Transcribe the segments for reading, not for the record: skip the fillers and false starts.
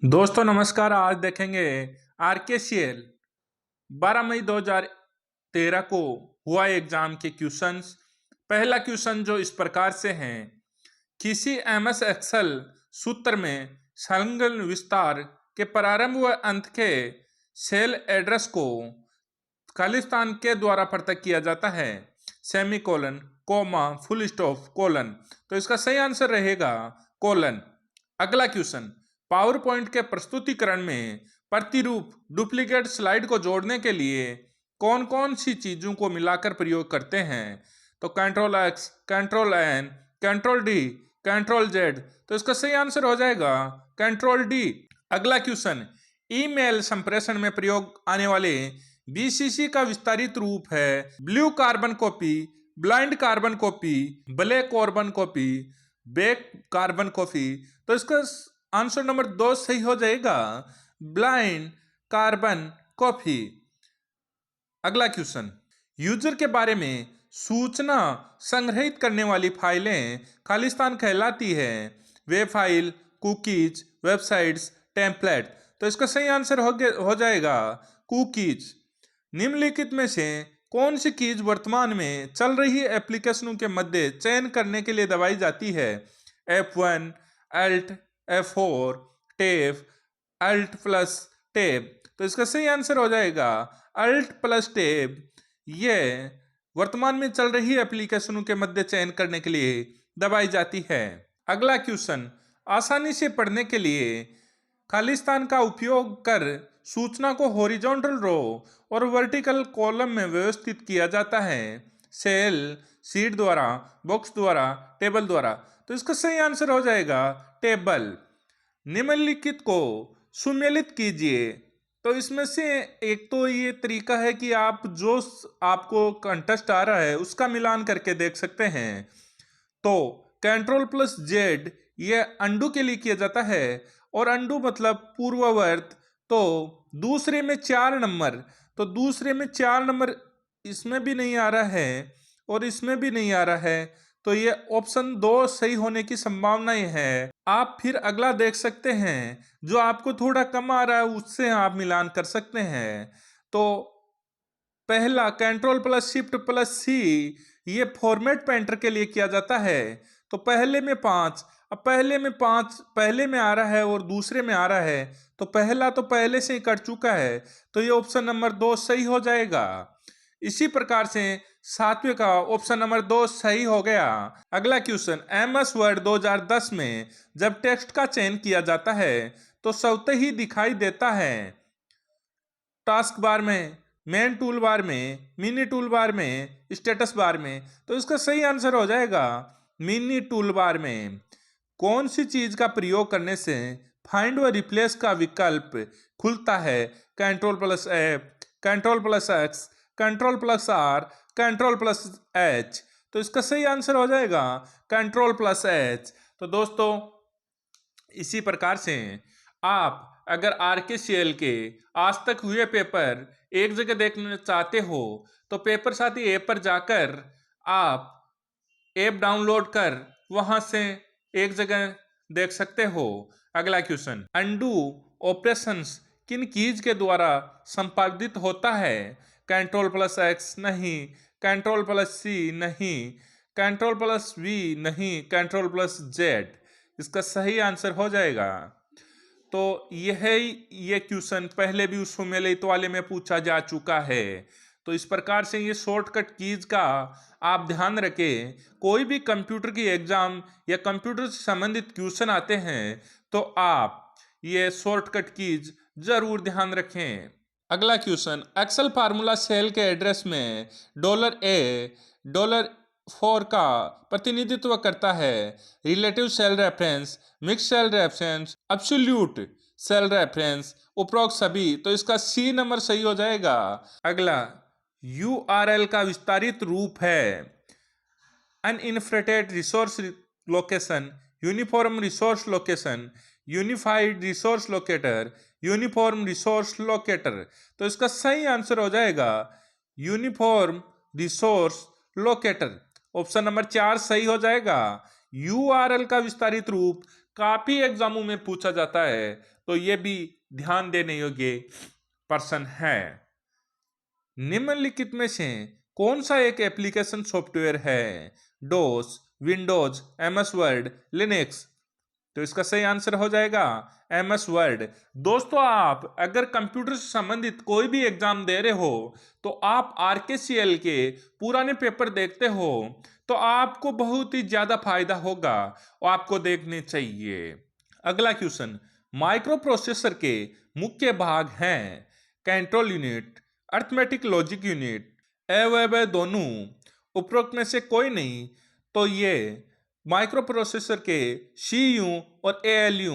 दोस्तों नमस्कार। आज देखेंगे आरकेसीएल 12 मई 2013 को हुआ एग्जाम के क्वेश्चंस। पहला क्वेश्चन जो इस प्रकार से है, किसी एमएस एक्सेल सूत्र में संलग्न विस्तार के प्रारंभ व अंत के सेल एड्रेस को खालिस्तान के द्वारा पृथक किया जाता है, semi colon, comma, full stop, colon. तो इसका सही आंसर रहेगा कोलन। अगला क्वेश्चन, पावर पॉइंट के प्रस्तुतिकरण में प्रतिरूप डुप्लीकेट स्लाइड को जोड़ने के लिए कौन कौन सी चीजों को मिलाकर प्रयोग करते हैं? तो control X, control N, control D, control Z. तो इसका सही आंसर हो जाएगा कंट्रोल डी। अगला क्वेश्चन, ईमेल संप्रेषण में प्रयोग आने वाले बीसीसी का विस्तारित रूप है blue carbon copy, blind carbon copy, black carbon copy, bake carbon copy. तो इसका आंसर नंबर 2 सही हो जाएगा, ब्लाइंड कार्बन कॉपी। अगला क्वेश्चन, यूजर के बारे में सूचना संग्रहित करने वाली फाइलें खालिस्तान कहलाती है, web file, cookies, websites, template. तो इसका सही आंसर हो जाएगा कुकीज। निम्नलिखित में से कौन सी कीज वर्तमान में चल रही एप्लीकेशनों के मध्य चयन करने के लिए दबाई जाती है? F1, Alt, F4, tab, Alt plus tab. तो इसका सही आंसर हो जाएगा Alt प्लस टैब। ये वर्तमान में चल रही एप्लीकेशनों के मध्य चयन करने के लिए दबाई जाती है। अगला क्वेश्चन, आसानी से पढ़ने के लिए खालिस्तान का उपयोग कर सूचना को हॉरिजॉन्टल रो और वर्टिकल कॉलम में व्यवस्थित किया जाता है, सेल, शीट द्वारा, बॉक्स द्वारा, टेबल द्वारा। तो इसका सही आंसर हो जाएगा टेबल। निम्नलिखित को सुमेलित कीजिए। तो इसमें से एक तो ये तरीका है कि आप जो आपको कंटेस्ट आ रहा है उसका मिलान करके देख सकते हैं। तो कंट्रोल प्लस जेड ये अंडू के लिए किया जाता है, और अंडू मतलब पूर्ववर्त। तो दूसरे में 4 नंबर, तो दूसरे में 4 नंबर इसमें भी नहीं आ रहा है और इसमें भी नहीं आ रहा है, तो ये ऑप्शन 2 सही होने की संभावना है। आप फिर अगला देख सकते हैं, जो आपको थोड़ा कम आ रहा है उससे आप मिलान कर सकते हैं। तो पहला कंट्रोल प्लस शिफ्ट प्लस सी ये फॉर्मेट पेंटर के लिए किया जाता है। तो पहले में 5, अब पहले में 5 पहले में आ रहा है और दूसरे में आ रहा है, तो पहला तो पहले से ही कट चुका है, तो ये ऑप्शन नंबर 2 सही हो जाएगा। इसी प्रकार से 7वें का ऑप्शन नंबर 2 सही हो गया। अगला क्वेश्चन, MS वर्ड 2010 में जब टेक्स्ट का चयन किया जाता है तो स्वतः ही दिखाई देता है टास्क बार में, मेन टूल बार में, मिनी टूल बार में, स्टेटस बार में। तो इसका सही आंसर हो जाएगा मिनी टूल बार में। कौन सी चीज का प्रयोग करने से फाइंड व रिप्लेस का विकल्प खुलता है? Control plus F, control plus X, control plus R, control plus H. तो इसका सही आंसर हो जाएगा कंट्रोल प्लस एच। तो दोस्तों इसी प्रकार से आप अगर आरकेसीएल के आज तक हुए पेपर एक जगह देखना चाहते हो तो पेपर साथी ऐप पर जाकर आप ऐप डाउनलोड कर वहां से एक जगह देख सकते हो। अगला क्वेश्चन, अंडू ऑपरेशंस किन कीज के द्वारा संपादित होता है? कंट्रोल प्लस एक्स नहीं, कंट्रोल प्लस सी नहीं, कंट्रोल प्लस वी नहीं, कंट्रोल प्लस जेड। इसका सही आंसर हो जाएगा। तो ये क्वेश्चन पहले भी उस सुमेलित वाले में पूछा जा चुका है। तो इस प्रकार से ये शॉर्टकट कीज का आप ध्यान रखें। कोई भी कंप्यूटर की एग्जाम या कंप्यूटर से संबंधित क्वेश्चन आते हैं तो आप ये शॉर्टकट कीज जरूर ध्यान रखें। अगला क्वेश्चन, एक्सेल फार्मूला सेल के एड्रेस में $4 का प्रतिनिधित्व करता है? Relative cell reference, mix cell reference, absolute cell reference, उपरोक्त सभी। तो इसका सी नंबर सही हो जाएगा। अगला, URL का विस्तारित रूप है अनइन्फ्रेटेड resource location, uniform resource location, unified resource locator, uniform resource locator. तो इसका सही आंसर हो जाएगा uniform resource locator. Option number 4 सही हो जाएगा। URL का विस्तारित रूप काफी एग्जामों में पूछा जाता है, तो ये भी ध्यान देने योग्य प्रश्न है। निम्नलिखित में से कौन सा एक एप्लीकेशन सॉफ्टवेयर है? डोस, विंडोज, एमएस वर्ड, लिनक्स। तो इसका सही आंसर हो जाएगा एमएस वर्ड। दोस्तों, आप अगर कंप्यूटर से संबंधित कोई भी एग्जाम दे रहे हो तो आप आरकेसीएल के पुराने पेपर देखते हो तो आपको बहुत ही ज्यादा फायदा होगा और आपको देखने चाहिए। अगला क्वेश्चन, माइक्रो प्रोसेसर के मुख्य भाग हैं control unit, arithmetic logic unit, वे दोनों उपरोक्त में से कोई नहीं। तो ये माइक्रो प्रोसेसर के सीयू और एएलयू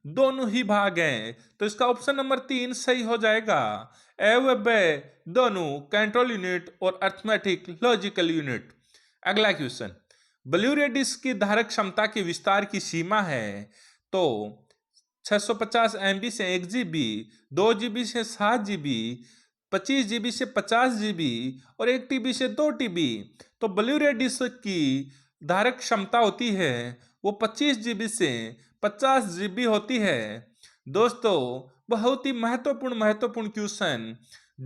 दोनों ही भाग हैं, तो इसका ऑप्शन नंबर 3 सही हो जाएगा। वे दोनों कंट्रोल यूनिट और अर्थमेटिक लॉजिकल यूनिट। अगला क्वेश्चन, ब्लू-रे डिस्क की धारक क्षमता की विस्तार की सीमा है तो 650 MB से 1 GB, 2 GB से 7 GB, 25 GB से 50 GB और 1 TB से 2 TB। तो ब्लू-रे डिस्क की धारक क्षमता होती है वो 25 GB से 50 GB होती है। दोस्तों, बहुत ही महत्वपूर्ण क्वेश्चन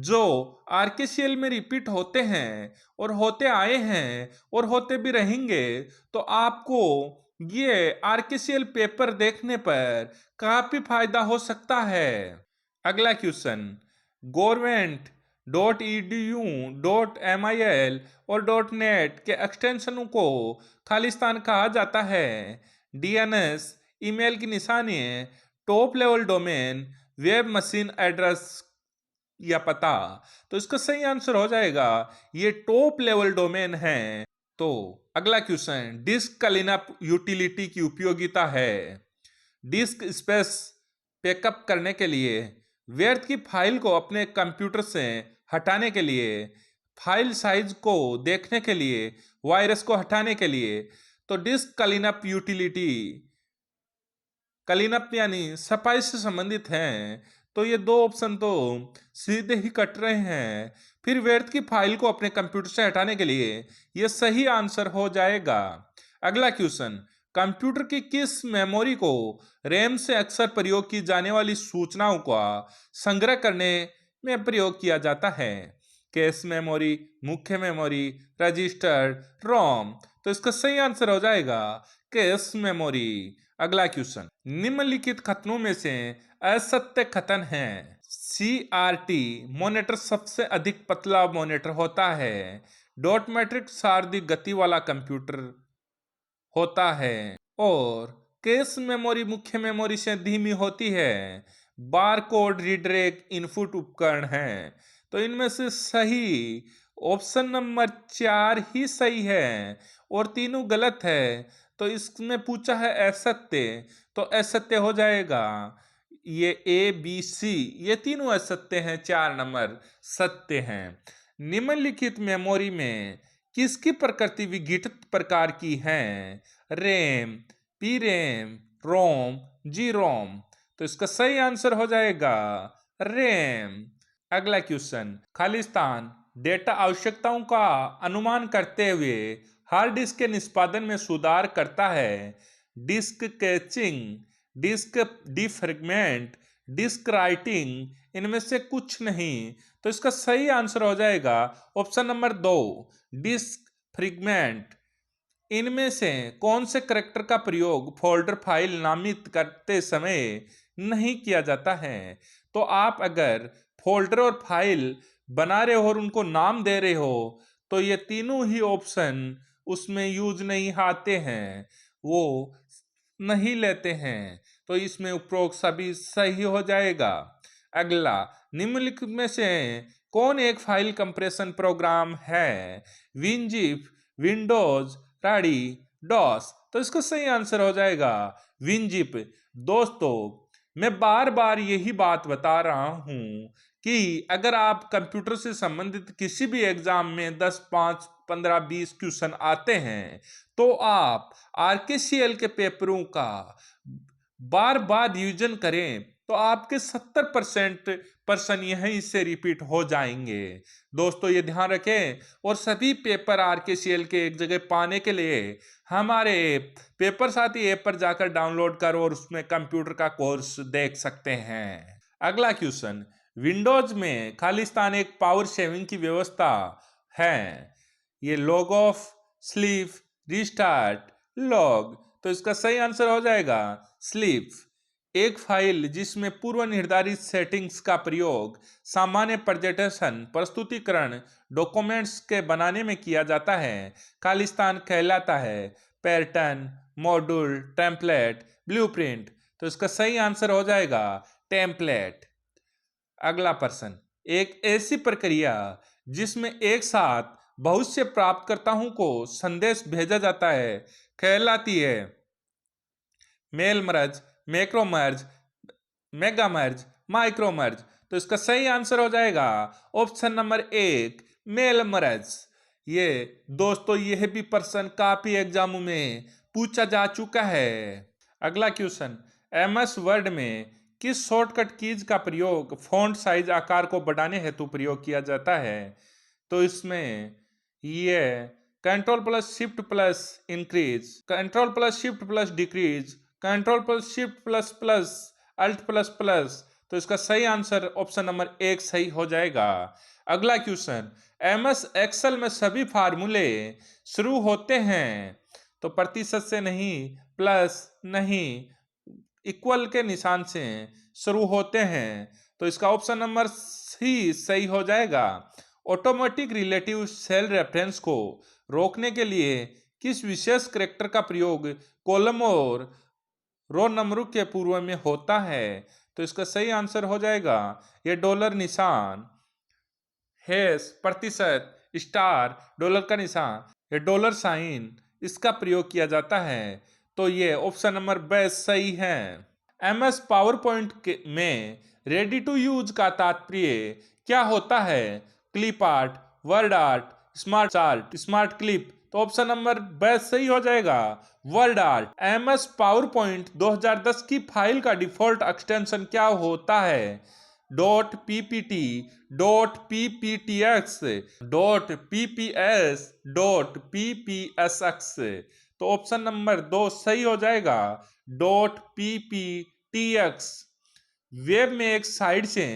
जो आरकेसीएल में रिपीट होते हैं और होते आए हैं और होते भी रहेंगे, तो आपको ये आरकेसीएल पेपर देखने पर काफी फायदा हो सकता है। अगला क्वेश्चन, गवर्नमेंट .edu.mil और .net के एक्सटेंशनों को खालिस्तान कहा जाता है। डीएनएस ईमेल की निशानी, top level domain, web machine address या पता। तो इसका सही आंसर हो जाएगा ये टॉप लेवल डोमेन है। तो अगला क्वेश्चन, डिस्क क्लीनअप यूटिलिटी की उपयोगिता है डिस्क स्पेस बैकअप करने के लिए, व्यर्थ की फाइल को अपने कंप्यूटर से हटाने के लिए, फाइल साइज को देखने के लिए, वायरस को हटाने के लिए। तो डिस्क क्लीनअप यूटिलिटी क्लीनअप यानी सफाई से संबंधित हैं, तो ये दो ऑप्शन तो सीधे ही कट रहे हैं। फिर व्यर्थ की फाइल को अपने कंप्यूटर से हटाने के लिए ये सही आंसर हो जाएगा। अगला क्वेश्चन, कंप्यूटर की किस मेमोरी को रैम से अक्सर प्रयोग की जाने वाली सूचनाओं का संग्रह करने में प्रयोग किया जाता है? कैश मेमोरी, मुख्य मेमोरी, रजिस्टर, रोम। तो इसका सही आंसर हो जाएगा कैश मेमोरी। अगला क्वेश्चन, निम्नलिखित कथनों में से असत्य कथन है। CRT मॉनिटर सबसे अधिक पतला मॉनिटर होता है। डॉट मैट्रिक सर्वाधिक गति वाला कंप्यूटर होता है और कैश मेमोरी मुख्य मेमोरी से धीमी होती है। बार कोड रीडर एक इनपुट उपकरण है। तो इनमें से सही ऑप्शन नंबर 4 ही सही है और तीनों गलत है। तो इसमें पूछा है असत्य, तो असत्य हो जाएगा ये ABC, ये तीनों असत्य हैं, 4 नंबर सत्य हैं। निम्नलिखित मेमोरी में किसकी प्रकृति विघटित प्रकार की है? रैम, पीरैम, रोम, जीरोम। तो इसका सही आंसर हो जाएगा रैम। अगला क्वेश्चन, खालिस्तान डेटा आवश्यकताओं का अनुमान करते हुए हार्ड डिस्क के निष्पादन में सुधार करता है। Disk caching, disk defragment, disk writing, इनमें से कुछ नहीं। तो इसका सही आंसर हो जाएगा ऑप्शन नंबर 2, डिस्क फ्रैगमेंट। इनमें से कौन से करैक्टर का प्रयोग फोल्डर फाइल नामित करते समय नहीं किया जाता है? तो आप अगर फोल्डर और फाइल बना रहे हो और उनको नाम दे रहे हो तो ये तीनों ही ऑप्शन उसमें यूज नहीं आते हैं, वो नहीं लेते हैं। तो इसमें उपरोक्त सभी सही हो जाएगा। अगला, निम्नलिखित में से कौन एक फाइल कंप्रेशन प्रोग्राम है? विनजिप, विंडोज, राडी, डॉस। तो इसका सही आंसर हो जाएगा विनजिप। दोस्तों, मैं बार बार यही बात बता रहा हूं कि अगर आप कंप्यूटर से संबंधित किसी भी एग्जाम में 10, 5, 15, 20 क्वेश्चन आते हैं तो आप आरकेसीएल के पेपरों का बार बार रिवीजन करें, तो आपके 70% पर्सन यहीं से रिपीट हो जाएंगे। दोस्तों ये ध्यान रखें, और सभी पेपर आरकेसीएल के एक जगह पाने के लिए हमारे ऐप पेपर साथी ऐप पर जाकर डाउनलोड कर और उसमें कंप्यूटर का कोर्स देख सकते हैं। अगला क्वेश्चन, विंडोज में खालिस्तान एक पावर सेविंग की व्यवस्था है, ये log of, sleep, restart, log. तो इसका सही आंसर हो जाएगा स्लीप। एक फाइल जिसमें पूर्व निर्धारित सेटिंग्स का प्रयोग सामान्य प्रेजेंटेशन, प्रस्तुतिकरण, डॉक्यूमेंट्स के बनाने में किया जाता है, खालिस्तान कहलाता है। Pattern, module, template, blueprint. तो इसका सही आंसर हो जाएगा टेम्पलेट। अगला प्रश्न, एक ऐसी प्रक्रिया जिसमें एक साथ बहुत से प्राप्तकर्ताओं को संदेश भेजा जाता है कहलाती है मेल मर्ज, मैक्रो मर्ज, मेगा मर्ज, माइक्रो मर्ज। तो इसका सही आंसर हो जाएगा ऑप्शन नंबर 1 मेल मर्ज। ये दोस्तों यह भी प्रश्न काफी एग्जामों में पूछा जा चुका है। अगला क्वेश्चन, एमएस वर्ड में किस शॉर्टकट कीज का प्रयोग फॉन्ट साइज आकार को बढ़ाने हेतु प्रयोग किया जाता है? तो इसमें ये control plus shift plus increase, control plus shift plus decrease, control plus shift plus plus, alt plus plus. तो इसका सही आंसर ऑप्शन नंबर 1 सही हो जाएगा। अगला क्वेश्चन, एमएस एक्सेल में सभी फार्मूले शुरू होते हैं, तो प्रतिशत से नहीं, प्लस नहीं, इक्वल के निशान से शुरू होते हैं। तो इसका ऑप्शन नंबर सी सही हो जाएगा। ऑटोमेटिक रिलेटिव सेल रेफरेंस को रोकने के लिए किस विशेष कैरेक्टर का प्रयोग कॉलम और रो नंबरों के पूर्व में होता है? तो इसका सही आंसर हो जाएगा ये डॉलर निशान, हैश, प्रतिशत, स्टार, डॉलर का निशान, ये डॉलर साइन, इसका प्रयोग किया जाता है। तो ये ऑप्शन नंबर बी सही है। एमएस पावर पॉइंट में रेडी टू यूज का तात्पर्य क्या होता है? Clip art, word art, smart chart, smart clip. तो ऑप्शन नंबर बी सही हो जाएगा word art. MS PowerPoint 2010 की फाइल का डिफॉल्ट एक्सटेंशन क्या होता है? Dot PPT, dot PPTX, dot PPS, dot PPSX. तो ऑप्शन नंबर 2 सही हो जाएगा डॉट पीपीटीएक्स। वेब में एक साइट से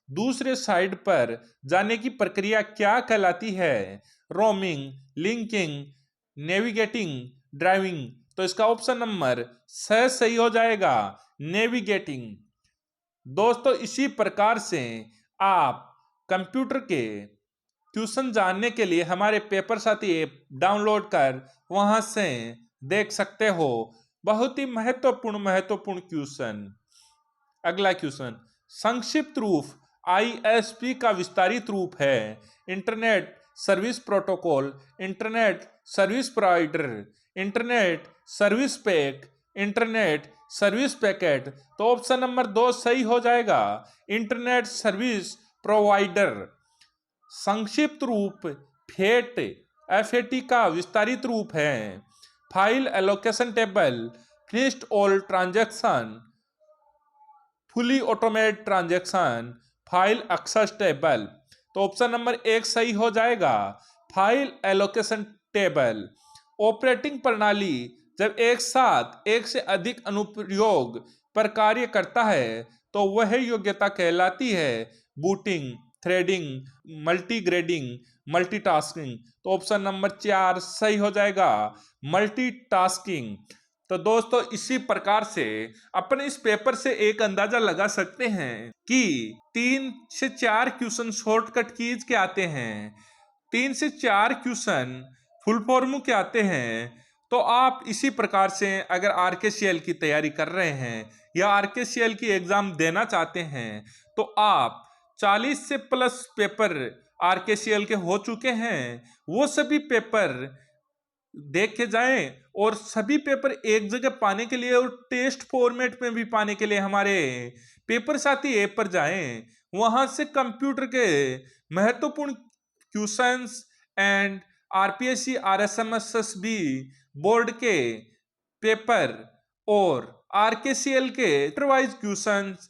दूसरे साइट पर जाने की प्रक्रिया क्या कहलाती है? Roaming, linking, navigating, driving. तो इसका ऑप्शन नंबर 6 सही हो जाएगा नेविगेटिंग। दोस्तों इसी प्रकार से आप कंप्यूटर के ट्यूशन जानने के लिए हमारे पेपर साथी ऐप डाउनलोड कर वहां से देख सकते हो। बहुत ही महत्वपूर्ण क्वेश्चन। अगला क्वेश्चन, संक्षिप्त रूप आईएसपी का विस्तारित रूप है internet service protocol, internet service provider, internet service pack, internet service packet. तो ऑप्शन नंबर 2 सही हो जाएगा इंटरनेट सर्विस प्रोवाइडर। संक्षिप्त रूप फेट, एफएटी का विस्तारित रूप है file allocation table, finished all transaction, fully automated transaction, file access table. तो ऑप्शन नंबर 1 सही हो जाएगा फाइल एलोकेशन टेबल। ऑपरेटिंग प्रणाली जब एक साथ एक से अधिक अनुप्रयोग पर कार्य करता है तो वह योग्यता कहलाती है बूटिंग, थ्रेडिंग, मल्टीग्रेडिंग, मल्टीटास्किंग। तो ऑप्शन नंबर 4 सही हो जाएगा मल्टीटास्किंग। तो दोस्तों इसी प्रकार से अपने इस पेपर से एक अंदाजा लगा सकते हैं कि 3 से 4 क्वेश्चन शॉर्टकट कीज के आते हैं, 3 से 4 क्वेश्चन फुल फॉर्म के आते हैं। तो आप इसी प्रकार से अगर आरकेसीएल की तैयारी कर रहे हैं या आरकेसीएल की एग्जाम देना चाहते हैं तो आप 40 से प्लस पेपर आरकेसीएल के हो चुके हैं, वो सभी पेपर देख के जाएं और सभी पेपर एक जगह पाने के लिए और टेस्ट फॉर्मेट में भी पाने के लिए हमारे पेपर साथी ऐप पर जाएं। वहां से कंप्यूटर के महत्वपूर्ण questions and RPSC, RSMSSB board के पेपर और आरकेसीएल के वाइज क्वेश्चंस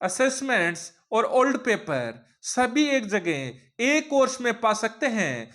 असेसमेंट्स और ओल्ड पेपर सभी एक जगह एक कोर्स में पा सकते हैं।